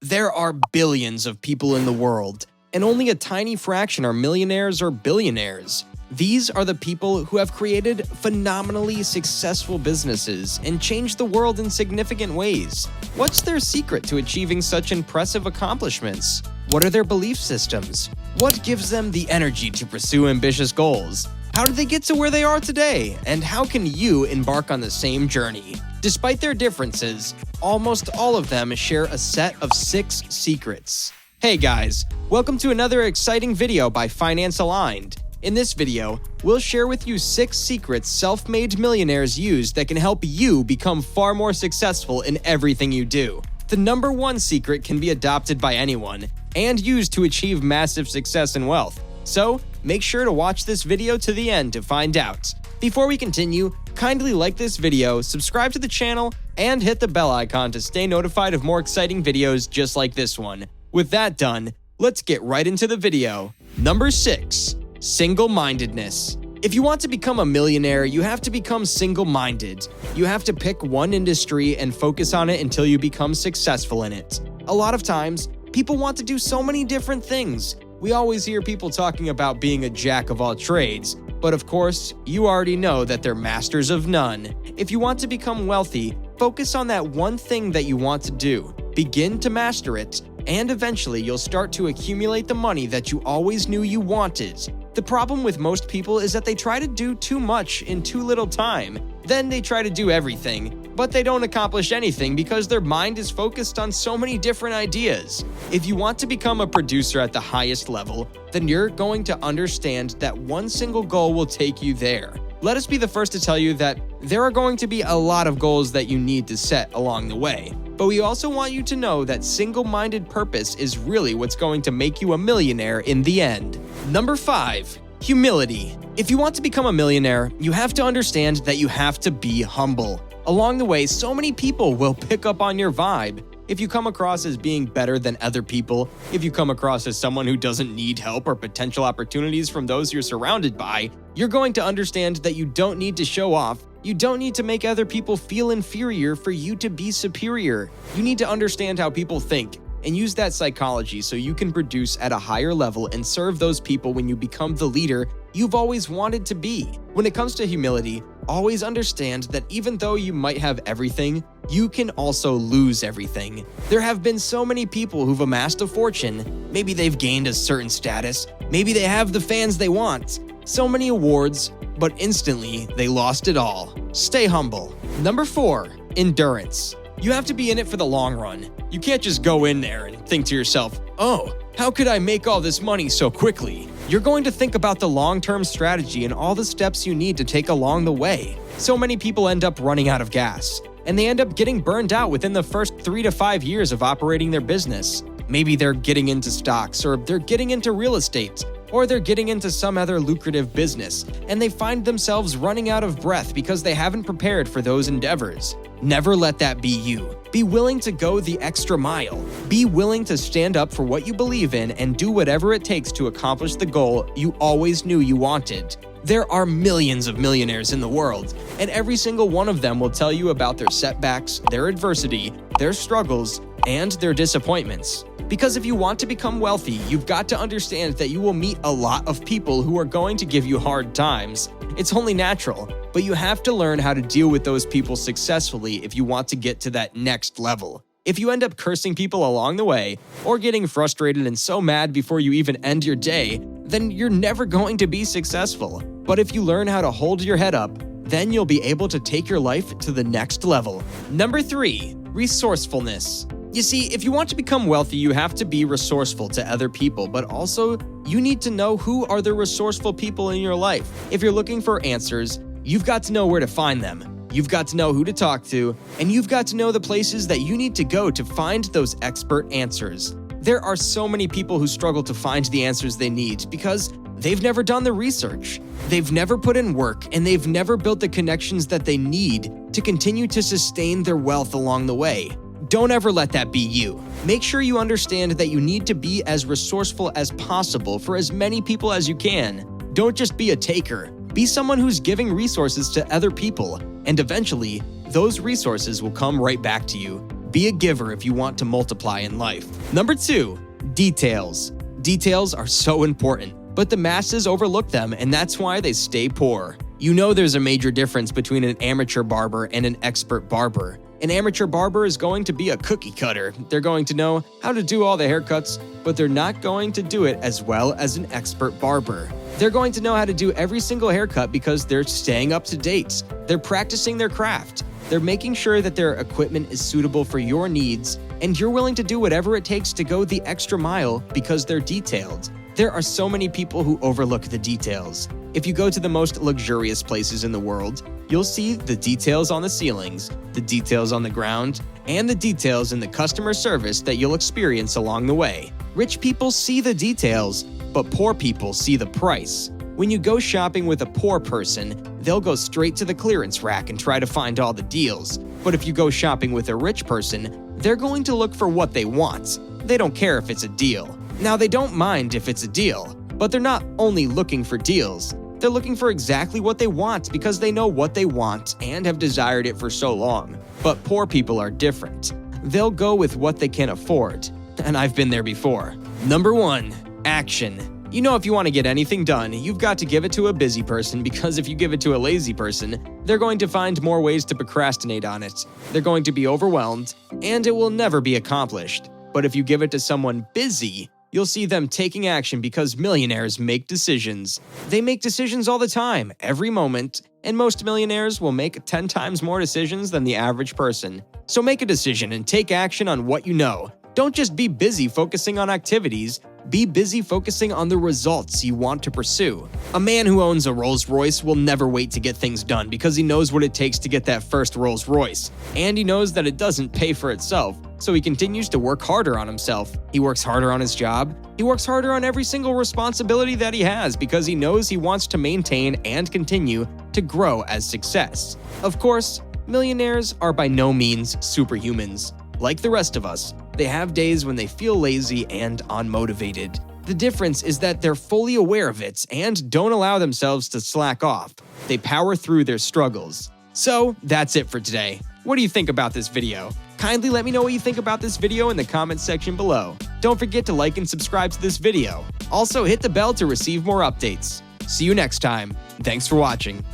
There are billions of people in the world, and only a tiny fraction are millionaires or billionaires. These are the people who have created phenomenally successful businesses and changed the world in significant ways. What's their secret to achieving such impressive accomplishments? What are their belief systems? What gives them the energy to pursue ambitious goals? How did they get to where they are today? And how can you embark on the same journey? Despite their differences, almost all of them share a set of 6 secrets. Hey guys, welcome to another exciting video by Finance Aligned. In this video, we'll share with you 6 secrets self-made millionaires use that can help you become far more successful in everything you do. The number 1 secret can be adopted by anyone and used to achieve massive success and wealth. So, make sure to watch this video to the end to find out. Before we continue, kindly like this video, subscribe to the channel, and hit the bell icon to stay notified of more exciting videos just like this one. With that done, let's get right into the video. Number 6. Single-mindedness. If you want to become a millionaire, you have to become single-minded. You have to pick one industry and focus on it until you become successful in it. A lot of times, people want to do so many different things. We always hear people talking about being a jack of all trades, but of course, you already know that they're masters of none. If you want to become wealthy, focus on that one thing that you want to do. Begin to master it, and eventually you'll start to accumulate the money that you always knew you wanted. The problem with most people is that they try to do too much in too little time. Then they try to do everything, but they don't accomplish anything because their mind is focused on so many different ideas. If you want to become a producer at the highest level, then you're going to understand that one single goal will take you there. Let us be the first to tell you that there are going to be a lot of goals that you need to set along the way. But we also want you to know that single-minded purpose is really what's going to make you a millionaire in the end. Number 5. Humility. If you want to become a millionaire, you have to understand that you have to be humble. Along the way, so many people will pick up on your vibe. If you come across as being better than other people, if you come across as someone who doesn't need help or potential opportunities from those you're surrounded by, you're going to understand that you don't need to show off. You don't need to make other people feel inferior for you to be superior. You need to understand how people think and use that psychology so you can produce at a higher level and serve those people when you become the leader you've always wanted to be. When it comes to humility, always understand that even though you might have everything, you can also lose everything. There have been so many people who've amassed a fortune. Maybe they've gained a certain status. Maybe they have the fans they want. So many awards, but instantly they lost it all. Stay humble. Number 4. Endurance. You have to be in it for the long run. You can't just go in there and think to yourself, oh, how could I make all this money so quickly? You're going to think about the long-term strategy and all the steps you need to take along the way. So many people end up running out of gas, and they end up getting burned out within the first 3 to 5 years of operating their business. Maybe they're getting into stocks, or they're getting into real estate, or they're getting into some other lucrative business, and they find themselves running out of breath because they haven't prepared for those endeavors. Never let that be you. Be willing to go the extra mile. Be willing to stand up for what you believe in and do whatever it takes to accomplish the goal you always knew you wanted. There are millions of millionaires in the world, and every single one of them will tell you about their setbacks, their adversity, their struggles, and their disappointments. Because if you want to become wealthy, you've got to understand that you will meet a lot of people who are going to give you hard times. It's only natural, but you have to learn how to deal with those people successfully if you want to get to that next level. If you end up cursing people along the way, or getting frustrated and so mad before you even end your day, then you're never going to be successful. But if you learn how to hold your head up, then you'll be able to take your life to the next level. Number 3. Resourcefulness. You see, if you want to become wealthy, you have to be resourceful to other people, but also you need to know who are the resourceful people in your life. If you're looking for answers, you've got to know where to find them. You've got to know who to talk to, and you've got to know the places that you need to go to find those expert answers. There are so many people who struggle to find the answers they need because they've never done the research. They've never put in work, and they've never built the connections that they need to continue to sustain their wealth along the way. Don't ever let that be you. Make sure you understand that you need to be as resourceful as possible for as many people as you can. Don't just be a taker. Be someone who's giving resources to other people, and eventually, those resources will come right back to you. Be a giver if you want to multiply in life. Number 2, details. Details are so important, but the masses overlook them, and that's why they stay poor. You know there's a major difference between an amateur barber and an expert barber. An amateur barber is going to be a cookie cutter. They're going to know how to do all the haircuts, but they're not going to do it as well as an expert barber. They're going to know how to do every single haircut because they're staying up to date. They're practicing their craft. They're making sure that their equipment is suitable for your needs, and you're willing to do whatever it takes to go the extra mile because they're detailed. There are so many people who overlook the details. If you go to the most luxurious places in the world, you'll see the details on the ceilings, the details on the ground, and the details in the customer service that you'll experience along the way. Rich people see the details, but poor people see the price. When you go shopping with a poor person, they'll go straight to the clearance rack and try to find all the deals. But if you go shopping with a rich person, they're going to look for what they want. They don't care if it's a deal. Now, they don't mind if it's a deal, but they're not only looking for deals. They're looking for exactly what they want because they know what they want and have desired it for so long. But poor people are different. They'll go with what they can afford. And I've been there before. Number 1, action. You know, if you want to get anything done, you've got to give it to a busy person, because if you give it to a lazy person, they're going to find more ways to procrastinate on it. They're going to be overwhelmed, and it will never be accomplished. But if you give it to someone busy, you'll see them taking action, because millionaires make decisions. They make decisions all the time, every moment, and most millionaires will make 10 times more decisions than the average person. So make a decision and take action on what you know. Don't just be busy focusing on activities, be busy focusing on the results you want to pursue. A man who owns a Rolls Royce will never wait to get things done because he knows what it takes to get that first Rolls Royce. And he knows that it doesn't pay for itself, so he continues to work harder on himself. He works harder on his job. He works harder on every single responsibility that he has because he knows he wants to maintain and continue to grow as success. Of course, millionaires are by no means superhumans. Like the rest of us, they have days when they feel lazy and unmotivated. The difference is that they're fully aware of it and don't allow themselves to slack off. They power through their struggles. So that's it for today. What do you think about this video? Kindly let me know what you think about this video in the comments section below. Don't forget to like and subscribe to this video. Also, hit the bell to receive more updates. See you next time. Thanks for watching.